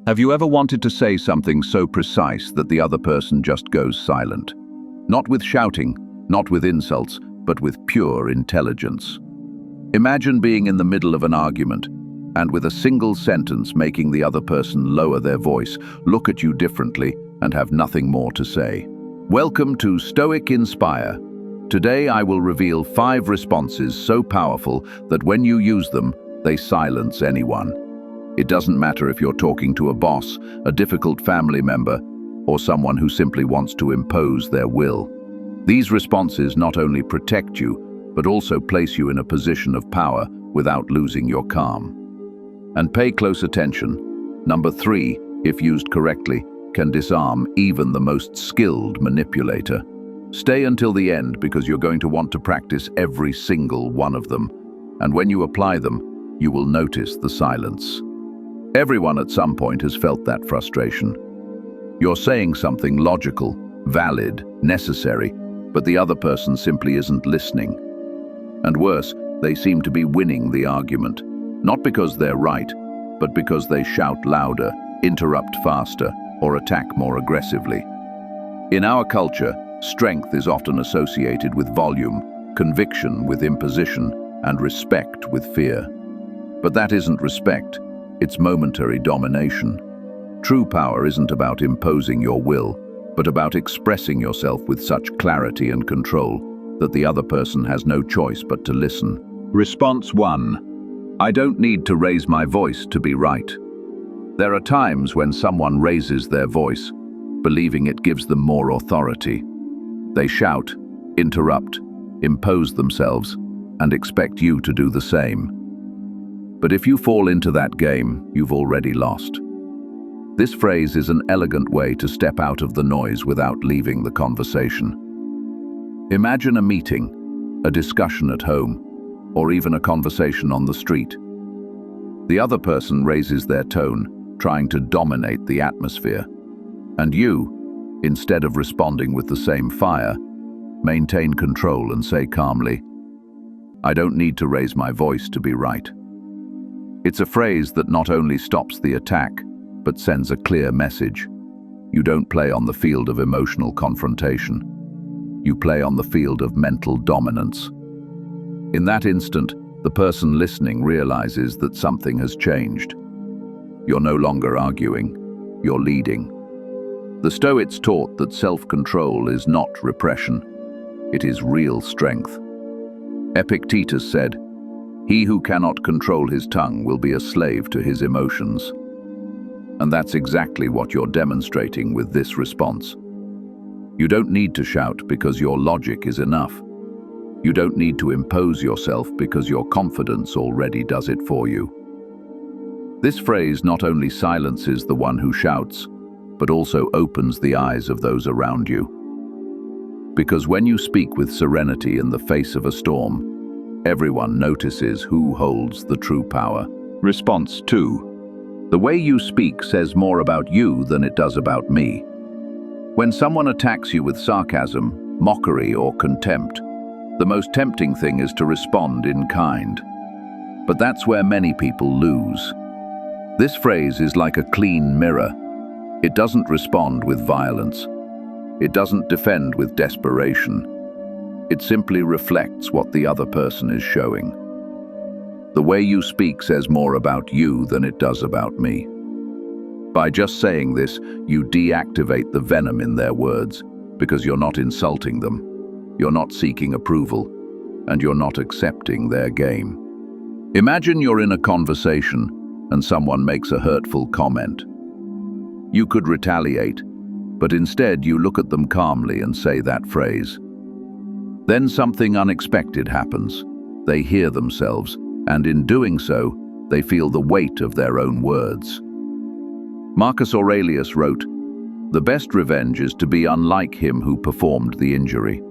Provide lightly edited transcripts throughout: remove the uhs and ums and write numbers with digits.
Have you ever wanted to say something so precise that the other person just goes silent? Not with shouting, not with insults, but with pure intelligence. Imagine being in the middle of an argument, and with a single sentence making the other person lower their voice, look at you differently, and have nothing more to say. Welcome to Stoic Inspire. Today I will reveal 5 responses so powerful that when you use them, they silence anyone. It doesn't matter if you're talking to a boss, a difficult family member, or someone who simply wants to impose their will. These responses not only protect you, but also place you in a position of power without losing your calm. And pay close attention. Number 3, if used correctly, can disarm even the most skilled manipulator. Stay until the end because you're going to want to practice every single one of them. And when you apply them, you will notice the silence. Everyone at some point has felt that frustration. You're saying something logical, valid, necessary, but the other person simply isn't listening. And worse, they seem to be winning the argument, not because they're right, but because they shout louder, interrupt faster, or attack more aggressively. In our culture, strength is often associated with volume, conviction with imposition, and respect with fear. But that isn't respect. It's momentary domination. True power isn't about imposing your will, but about expressing yourself with such clarity and control that the other person has no choice but to listen. Response 1. I don't need to raise my voice to be right. There are times when someone raises their voice, believing it gives them more authority. They shout, interrupt, impose themselves, and expect you to do the same. But if you fall into that game, you've already lost. This phrase is an elegant way to step out of the noise without leaving the conversation. Imagine a meeting, a discussion at home, or even a conversation on the street. The other person raises their tone, trying to dominate the atmosphere. And you, instead of responding with the same fire, maintain control and say calmly, I don't need to raise my voice to be right. It's a phrase that not only stops the attack, but sends a clear message. You don't play on the field of emotional confrontation. You play on the field of mental dominance. In that instant, the person listening realizes that something has changed. You're no longer arguing, you're leading. The Stoics taught that self-control is not repression, it is real strength. Epictetus said, "He who cannot control his tongue will be a slave to his emotions." And that's exactly what you're demonstrating with this response. You don't need to shout because your logic is enough. You don't need to impose yourself because your confidence already does it for you. This phrase not only silences the one who shouts, but also opens the eyes of those around you. Because when you speak with serenity in the face of a storm, everyone notices who holds the true power. Response 2. The way you speak says more about you than it does about me. When someone attacks you with sarcasm, mockery, or contempt, the most tempting thing is to respond in kind. But that's where many people lose. This phrase is like a clean mirror. It doesn't respond with violence. It doesn't defend with desperation. It simply reflects what the other person is showing. The way you speak says more about you than it does about me. By just saying this, you deactivate the venom in their words, because you're not insulting them, you're not seeking approval, and you're not accepting their game. Imagine you're in a conversation and someone makes a hurtful comment. You could retaliate, but instead you look at them calmly and say that phrase. Then something unexpected happens. They hear themselves, and in doing so, they feel the weight of their own words. Marcus Aurelius wrote, "The best revenge is to be unlike him who performed the injury."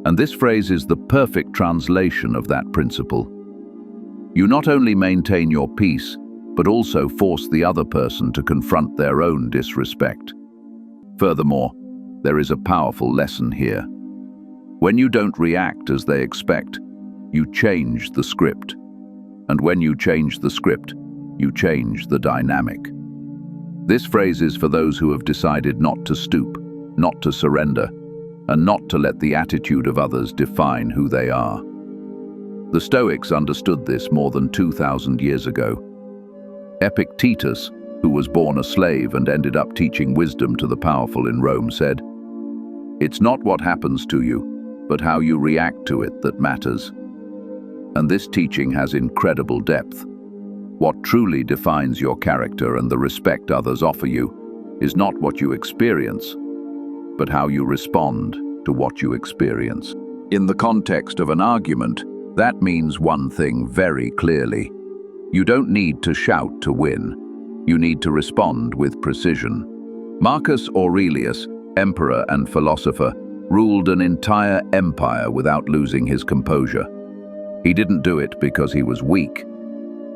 And this phrase is the perfect translation of that principle. You not only maintain your peace, but also force the other person to confront their own disrespect. Furthermore, there is a powerful lesson here. When you don't react as they expect, you change the script. And when you change the script, you change the dynamic. This phrase is for those who have decided not to stoop, not to surrender, and not to let the attitude of others define who they are. The Stoics understood this more than 2,000 years ago. Epictetus, who was born a slave and ended up teaching wisdom to the powerful in Rome, said, "It's not what happens to you, but how you react to it that matters." And this teaching has incredible depth. What truly defines your character and the respect others offer you is not what you experience, but how you respond to what you experience. In the context of an argument, that means one thing very clearly. You don't need to shout to win. You need to respond with precision. Marcus Aurelius, emperor and philosopher, ruled an entire empire without losing his composure. He didn't do it because he was weak.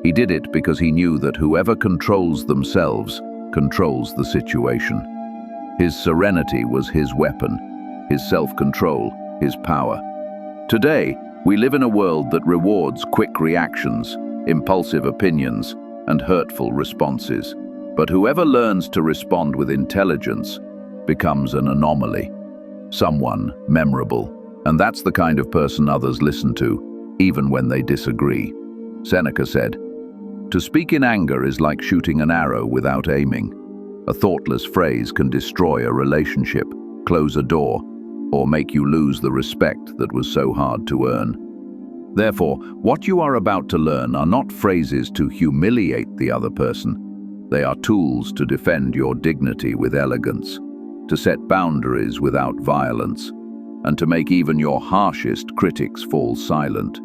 He did it because he knew that whoever controls themselves controls the situation. His serenity was his weapon, his self-control, his power. Today, we live in a world that rewards quick reactions, impulsive opinions, and hurtful responses. But whoever learns to respond with intelligence becomes an anomaly, someone memorable. And that's the kind of person others listen to, even when they disagree. Seneca said, "To speak in anger is like shooting an arrow without aiming. A thoughtless phrase can destroy a relationship, close a door, or make you lose the respect that was so hard to earn." Therefore, what you are about to learn are not phrases to humiliate the other person. They are tools to defend your dignity with elegance, to set boundaries without violence, and to make even your harshest critics fall silent.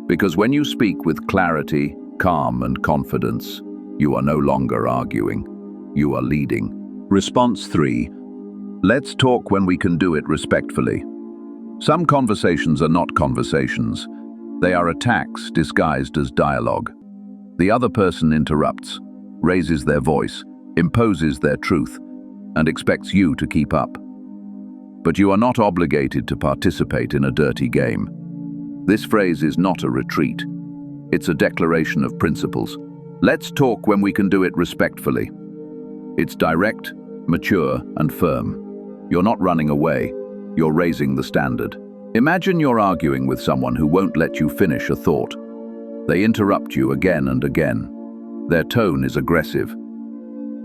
Because when you speak with clarity, calm, and confidence, you are no longer arguing. You are leading. Response 3. Let's talk when we can do it respectfully. Some conversations are not conversations. They are attacks disguised as dialogue. The other person interrupts, raises their voice, imposes their truth, and expects you to keep up. But you are not obligated to participate in a dirty game. This phrase is not a retreat. It's a declaration of principles. Let's talk when we can do it respectfully. It's direct, mature, and firm. You're not running away. You're raising the standard. Imagine you're arguing with someone who won't let you finish a thought. They interrupt you again and again. Their tone is aggressive.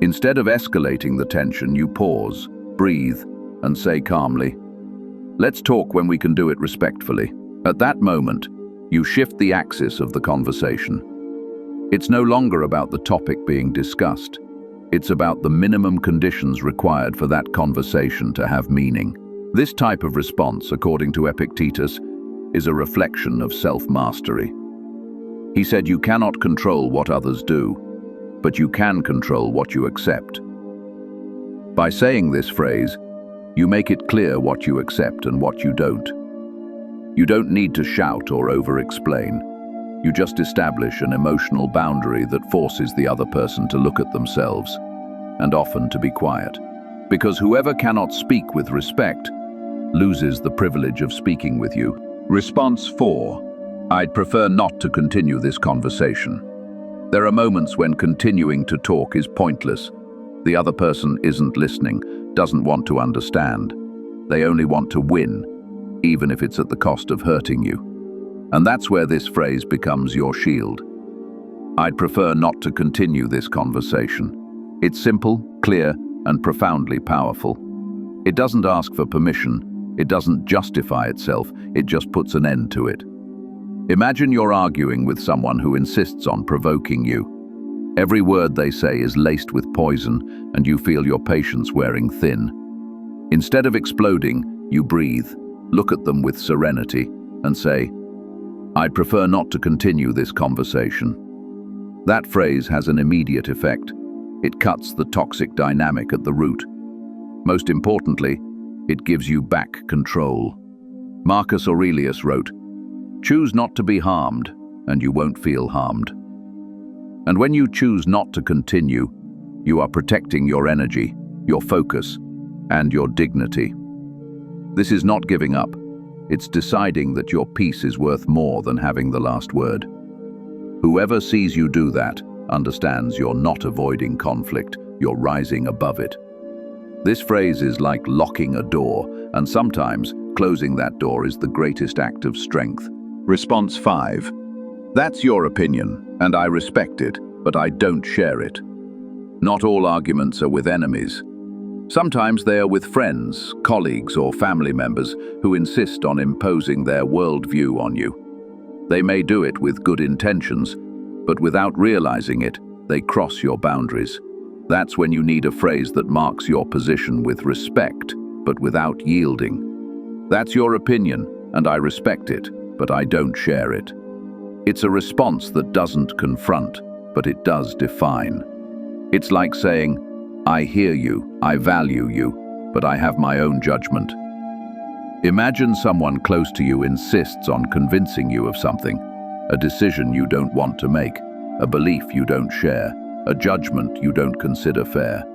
Instead of escalating the tension, you pause, breathe, and say calmly, "Let's talk when we can do it respectfully." At that moment, you shift the axis of the conversation. It's no longer about the topic being discussed. It's about the minimum conditions required for that conversation to have meaning. This type of response, according to Epictetus, is a reflection of self-mastery. He said you cannot control what others do, but you can control what you accept. By saying this phrase, you make it clear what you accept and what you don't. You don't need to shout or over-explain. You just establish an emotional boundary that forces the other person to look at themselves, and often to be quiet. Because whoever cannot speak with respect loses the privilege of speaking with you. Response 4. I'd prefer not to continue this conversation. There are moments when continuing to talk is pointless. The other person isn't listening, doesn't want to understand. They only want to win, even if it's at the cost of hurting you. And that's where this phrase becomes your shield. I'd prefer not to continue this conversation. It's simple, clear, and profoundly powerful. It doesn't ask for permission. It doesn't justify itself. It just puts an end to it. Imagine you're arguing with someone who insists on provoking you. Every word they say is laced with poison, and you feel your patience wearing thin. Instead of exploding, you breathe, look at them with serenity, and say, "I'd prefer not to continue this conversation." That phrase has an immediate effect. It cuts the toxic dynamic at the root. Most importantly, it gives you back control. Marcus Aurelius wrote, "Choose not to be harmed, and you won't feel harmed." And when you choose not to continue, you are protecting your energy, your focus, and your dignity. This is not giving up. It's deciding that your peace is worth more than having the last word. Whoever sees you do that understands you're not avoiding conflict, you're rising above it. This phrase is like locking a door, and sometimes closing that door is the greatest act of strength. Response 5. That's your opinion, and I respect it, but I don't share it. Not all arguments are with enemies. Sometimes they are with friends, colleagues, or family members who insist on imposing their worldview on you. They may do it with good intentions, but without realizing it, they cross your boundaries. That's when you need a phrase that marks your position with respect, but without yielding. That's your opinion, and I respect it, but I don't share it. It's a response that doesn't confront, but it does define. It's like saying, I hear you, I value you, but I have my own judgment. Imagine someone close to you insists on convincing you of something, a decision you don't want to make, a belief you don't share, a judgment you don't consider fair.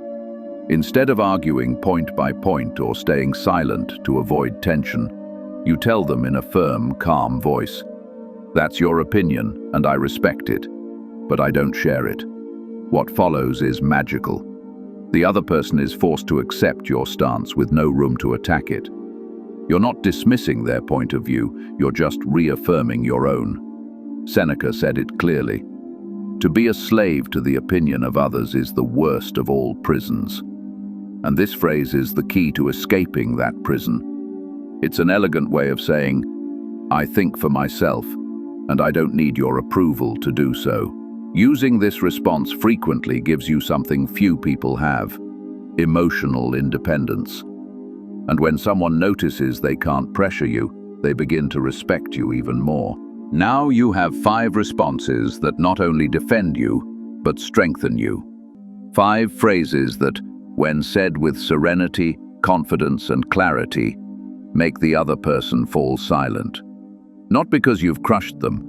Instead of arguing point by point or staying silent to avoid tension, you tell them in a firm, calm voice, that's your opinion, and I respect it, but I don't share it. What follows is magical. The other person is forced to accept your stance with no room to attack it. You're not dismissing their point of view, you're just reaffirming your own. Seneca said it clearly. To be a slave to the opinion of others is the worst of all prisons. And this phrase is the key to escaping that prison. It's an elegant way of saying, I think for myself, and I don't need your approval to do so. Using this response frequently gives you something few people have, emotional independence. And when someone notices they can't pressure you, they begin to respect you even more. Now you have 5 responses that not only defend you, but strengthen you. 5 phrases that, when said with serenity, confidence, and clarity, make the other person fall silent. Not because you've crushed them,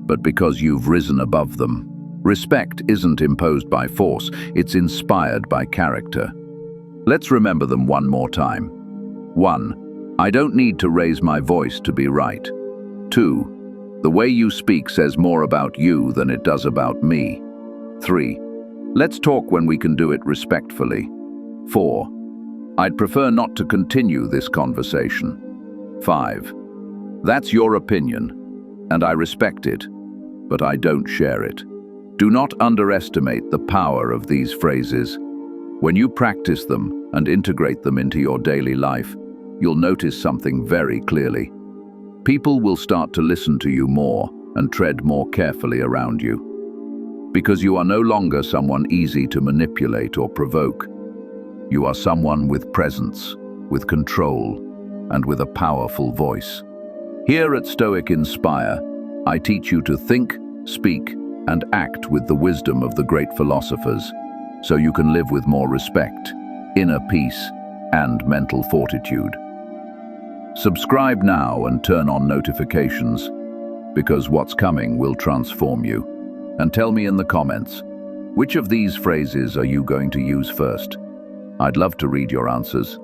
but because you've risen above them. Respect isn't imposed by force, it's inspired by character. Let's remember them one more time. 1. I don't need to raise my voice to be right. 2. The way you speak says more about you than it does about me. 3. Let's talk when we can do it respectfully. 4. I'd prefer not to continue this conversation. 5. That's your opinion, and I respect it, but I don't share it. Do not underestimate the power of these phrases. When you practice them and integrate them into your daily life, you'll notice something very clearly. People will start to listen to you more and tread more carefully around you. Because you are no longer someone easy to manipulate or provoke. You are someone with presence, with control, and with a powerful voice. Here at Stoic Inspire, I teach you to think, speak, and act with the wisdom of the great philosophers, so you can live with more respect, inner peace, and mental fortitude. Subscribe now and turn on notifications, because what's coming will transform you. And tell me in the comments, which of these phrases are you going to use first? I'd love to read your answers.